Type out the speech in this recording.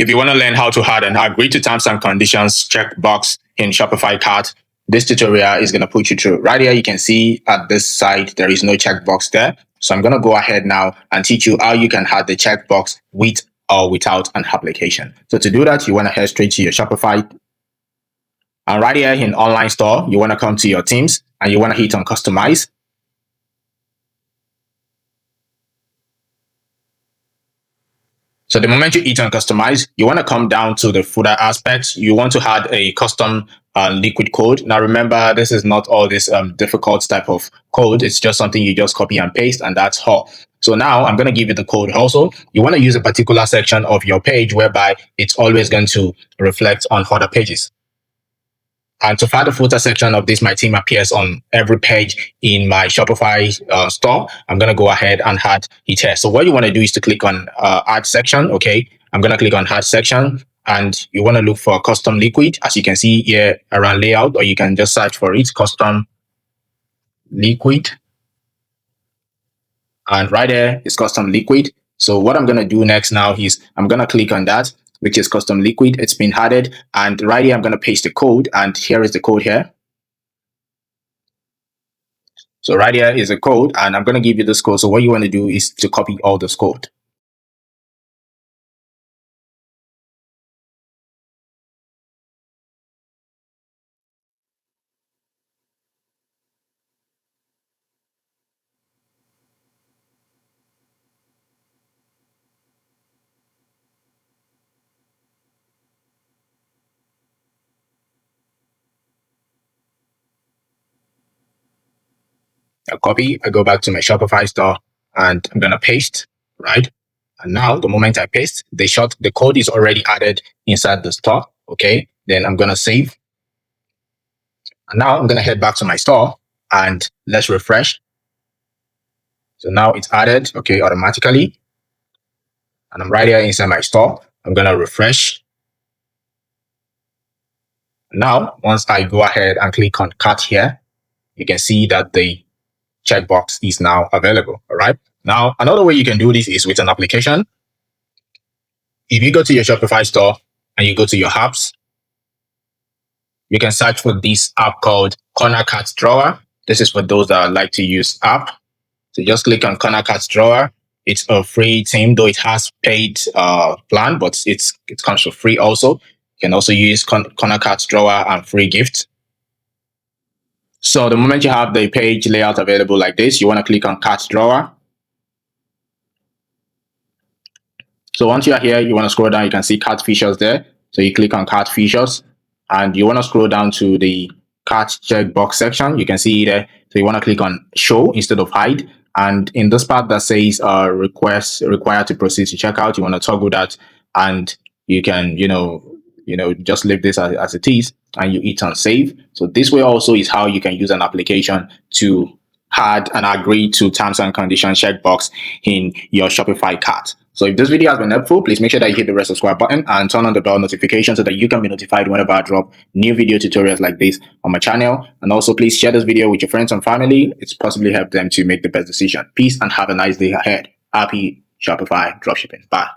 If you want to learn how to add and agree to terms and conditions checkbox in Shopify cart, this tutorial is going to put you through. Right here, you can see at this side, there is no checkbox there. So I'm going to go ahead now and teach you how you can add the checkbox with or without an application. So to do that, you want to head straight to your Shopify. And right here in online store, you want to come to your themes and you want to hit on customize. So the moment you hit on customize, you want to come down to the footer aspect. You want to add a custom liquid code. Now remember, this is not all this difficult type of code. It's just something you just copy and paste, and that's all. So now I'm going to give you the code also. You want to use a particular section of your page whereby it's always going to reflect on other pages. And to find the footer section of this, my theme appears on every page in my Shopify store. I'm going to go ahead and add it here. So what you want to do is to click on add section. Okay. I'm going to click on add section and you want to look for custom liquid. As you can see here around layout, or you can just search for it, custom liquid. And right there is custom liquid. So what I'm going to do next now is I'm going to click on that, which is custom liquid. It's been added. And right here, I'm going to paste the code. And here is the code here. So right here is the code. And I'm going to give you this code. So what you want to do is to copy all this code. I copy, I go back to my Shopify store and I'm going to paste, right? And now the moment I paste, the code is already added inside the store. Okay. Then I'm going to save. And now I'm going to head back to my store and let's refresh. So now it's added, okay, automatically. And I'm right here inside my store. I'm going to refresh. Now, once I go ahead and click on cart here, you can see that the checkbox is now available. All right. Now, another way you can do this is with an application. If you go to your Shopify store and you go to your apps, you can search for this app called Corner Cart Drawer. This is for those that like to use app. So just click on Corner Cart Drawer. It's a free theme, though it has paid plan, but it comes for free also. You can also use Corner Cart Drawer and free gift. So the moment you have the page layout available like this, you want to click on Cart Drawer. So once you are here, you want to scroll down, you can see cart features there. So you click on cart features and you want to scroll down to the cart checkbox section. You can see there. So you want to click on show instead of hide. And in this part that says request required to proceed to checkout, you want to toggle that and you can, just leave this as it is and you hit on save. So this way also is how you can use an application to add and agree to terms and conditions checkbox in your Shopify cart. So if this video has been helpful, please make sure that you hit the red subscribe button and turn on the bell notification so that you can be notified whenever I drop new video tutorials like this on my channel. And also please share this video with your friends and family. It's possibly help them to make the best decision. Peace and have a nice day ahead. Happy Shopify dropshipping. Bye.